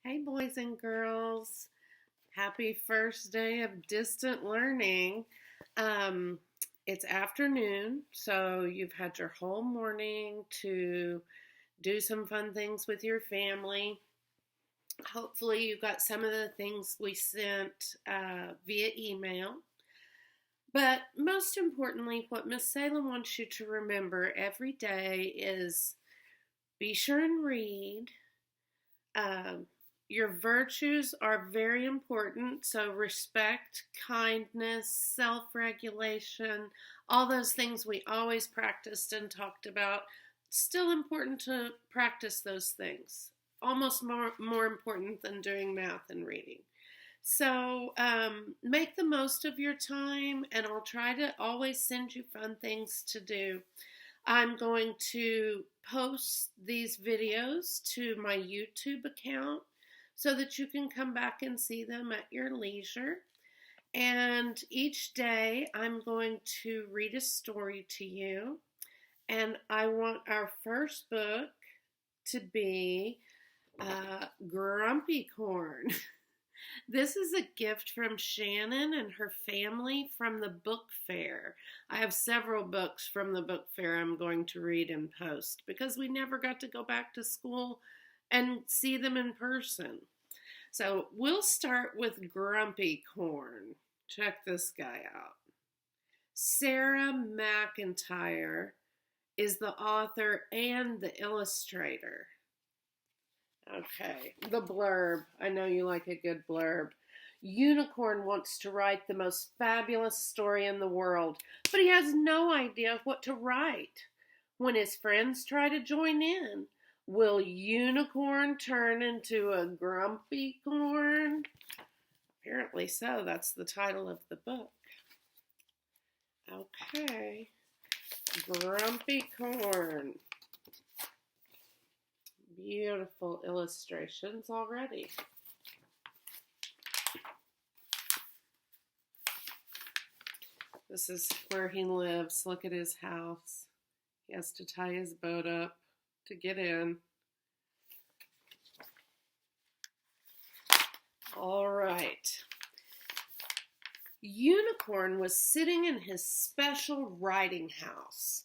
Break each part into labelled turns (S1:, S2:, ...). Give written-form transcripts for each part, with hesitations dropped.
S1: Hey, boys and girls. Happy first day of distant learning. Um, it's afternoon, so you've had your whole morning to do some fun things with your family. Hopefully, you got some of the things we sent via email. But most importantly, what Miss Salem wants you to remember every day is be sure and read. Um, your virtues are very important. So, respect, kindness, self regulation, all those things we always practiced and talked about. Still important to practice those things. Almost more important than doing math and reading. So, make the most of your time, and I'll try to always send you fun things to do. I'm going to post these videos to my YouTube account so that you can come back and see them at your leisure. And each day I'm going to read a story to you. And I want our first book to be Grumpicorn. This is a gift from Shannon and her family from the book fair. I have several books from the book fair I'm going to read and post because we never got to go back to school and see them in person. So we'll start with Grumpicorn. Check this guy out. Sarah McIntyre is the author and the illustrator. Okay, the blurb. I know you like a good blurb. Unicorn wants to write the most fabulous story in the world, but he has no idea what to write. When his friends try to join in, will Unicorn turn into a Grumpicorn? Apparently so. That's the title of the book. Okay, Grumpicorn. Beautiful illustrations already. This is where he lives. Look at his house. He has to tie his boat up to get in. All right. Unicorn was sitting in his special writing house.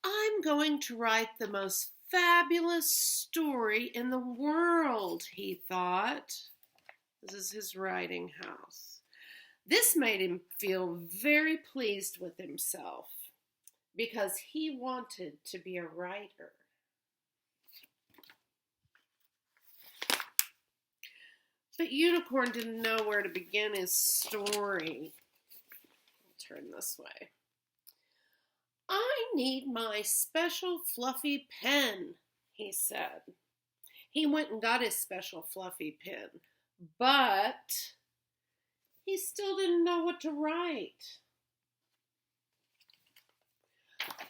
S1: I'm going to write the most fabulous story in the world, he thought. This is his writing house. This made him feel very pleased with himself because he wanted to be a writer. But Unicorn didn't know where to begin his story. I'll turn this way. I need my special fluffy pen, he said. He went and got his special fluffy pen, but he still didn't know what to write.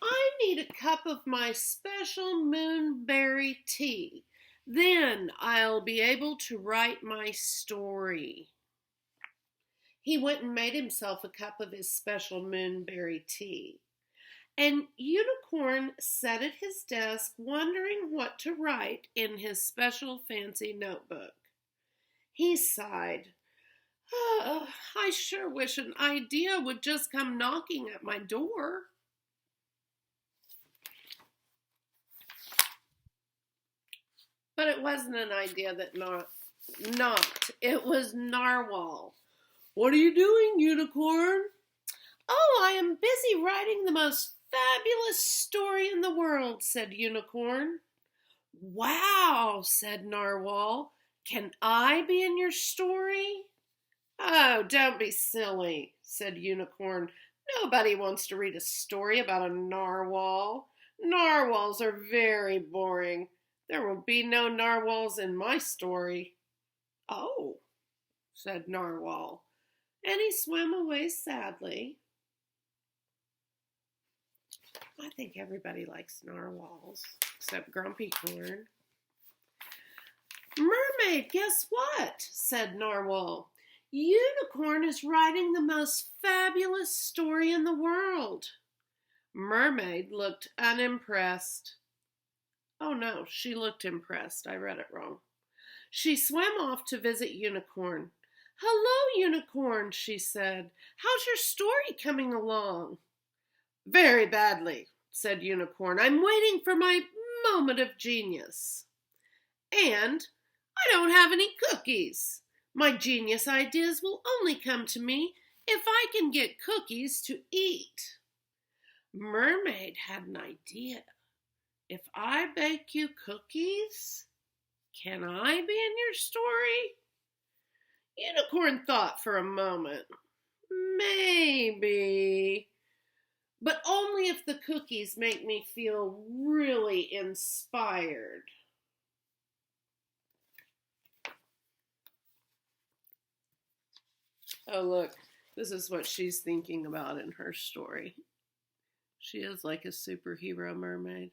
S1: I need a cup of my special moonberry tea. Then I'll be able to write my story. He went and made himself a cup of his special moonberry tea. And Unicorn sat at his desk wondering what to write in his special fancy notebook. He sighed. Oh, I sure wish an idea would just come knocking at my door. But it wasn't an idea that knocked. It was Narwhal. What are you doing, Unicorn? Oh, I am busy writing the most fabulous story in the world, said Unicorn. Wow, said Narwhal. Can I be in your story? Oh, don't be silly, said Unicorn. Nobody wants to read a story about a narwhal. Narwhals are very boring. There will be no narwhals in my story. Oh, said Narwhal, and he swam away sadly. I think everybody likes narwhals, except Grumpicorn. Mermaid, guess what? Said Narwhal. Unicorn is writing the most fabulous story in the world. Mermaid looked unimpressed. Oh no, she looked impressed. I read it wrong. She swam off to visit Unicorn. "Hello, Unicorn," she said. "How's your story coming along?" "Very badly," said Unicorn. "I'm waiting for my moment of genius. And I don't have any cookies. My genius ideas will only come to me if I can get cookies to eat." Mermaid had an idea. "If I bake you cookies, can I be in your story?" Unicorn thought for a moment. "Maybe, but only if the cookies make me feel really inspired." Oh, look, this is what she's thinking about in her story. She is like a superhero mermaid.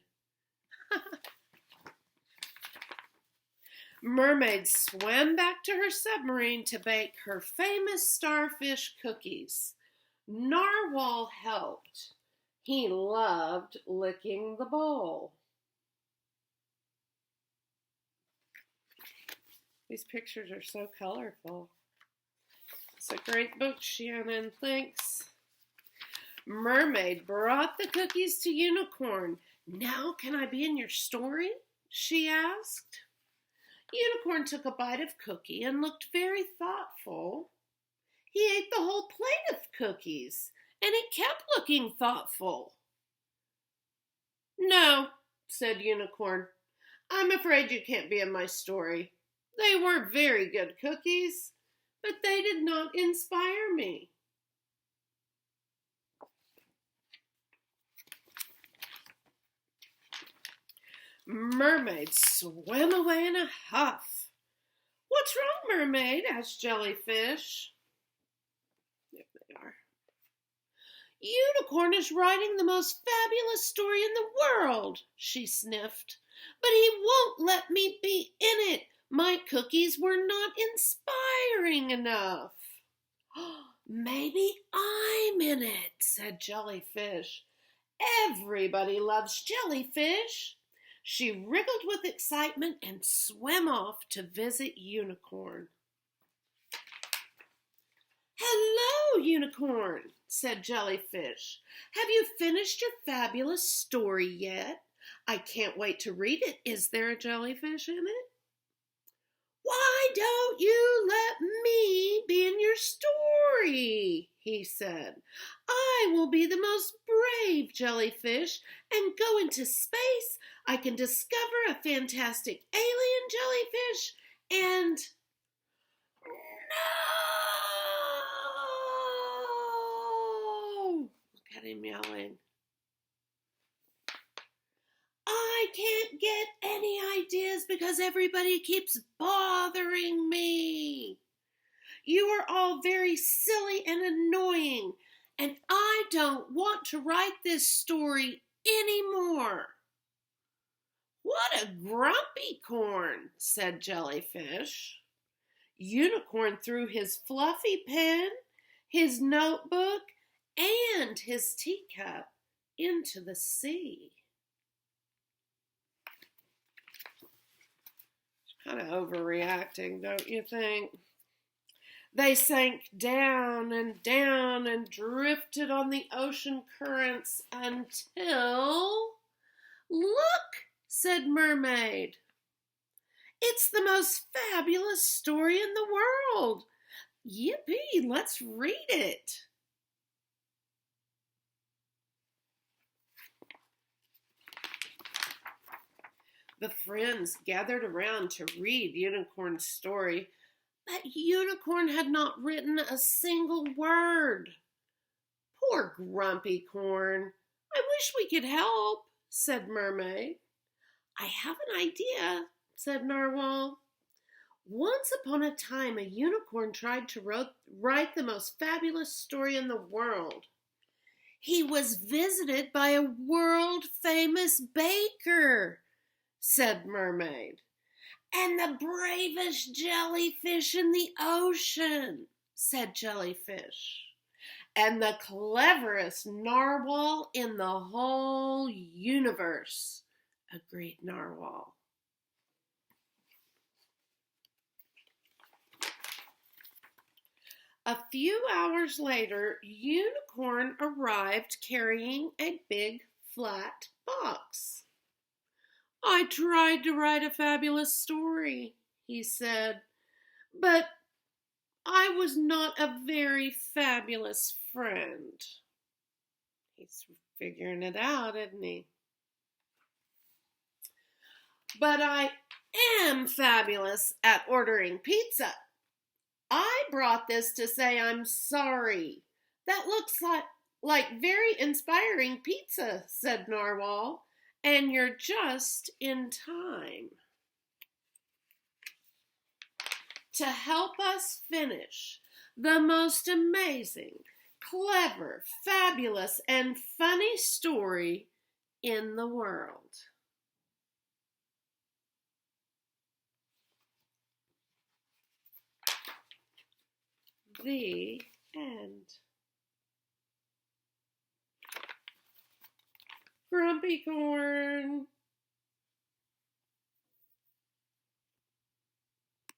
S1: Mermaid swam back to her submarine to bake her famous starfish cookies. Narwhal helped. He loved licking the bowl. These pictures are so colorful. It's a great book, Shannon. Thanks. Mermaid brought the cookies to Unicorn. "Now can I be in your story?" she asked. Unicorn took a bite of cookie and looked very thoughtful. He ate the whole plate of cookies, and he kept looking thoughtful. "No," said Unicorn. "I'm afraid you can't be in my story. They were very good cookies, but they did not inspire me." Mermaid swam away in a huff. "What's wrong, Mermaid?" asked Jellyfish. There they are. "Unicorn is writing the most fabulous story in the world," she sniffed. "But he won't let me be in it. My cookies were not inspiring enough." "Maybe I'm in it," said Jellyfish. "Everybody loves jellyfish." She wriggled with excitement and swam off to visit Unicorn. "Hello, Unicorn," said Jellyfish. "Have you finished your fabulous story yet? I can't wait to read it. Is there a jellyfish in it?" "Why don't you let me be in your story?" he said. "I will be the most brave jellyfish and go into space. I can discover a fantastic alien jellyfish and..." "No!" Look at him yelling. "I can't get any ideas because everybody keeps bothering me. You are all very silly and annoying, and I don't want to write this story anymore." "What a Grumpicorn," said Jellyfish. Unicorn threw his fluffy pen, his notebook, and his teacup into the sea. Kind of overreacting, don't you think? They sank down and drifted on the ocean currents until... "Look," said Mermaid. "It's the most fabulous story in the world. Yippee, let's read it." The friends gathered around to read Unicorn's story, but Unicorn had not written a single word. "Poor Grumpicorn. I wish we could help," said Mermaid. "I have an idea," said Narwhal. "Once upon a time, a unicorn tried to write the most fabulous story in the world. He was visited by a world-famous baker," said Mermaid. "And the bravest jellyfish in the ocean," said Jellyfish. "And the cleverest narwhal in the whole universe," agreed Narwhal. A few hours later, Unicorn arrived carrying a big flat box. "I tried to write a fabulous story," he said, "but I was not a very fabulous friend." He's figuring it out, isn't he? "But I am fabulous at ordering pizza. I brought this to say I'm sorry. That looks like very inspiring pizza," said Narwhal, "and you're just in time to help us finish the most amazing, clever, fabulous, and funny story in the world." The end. Grumpicorn.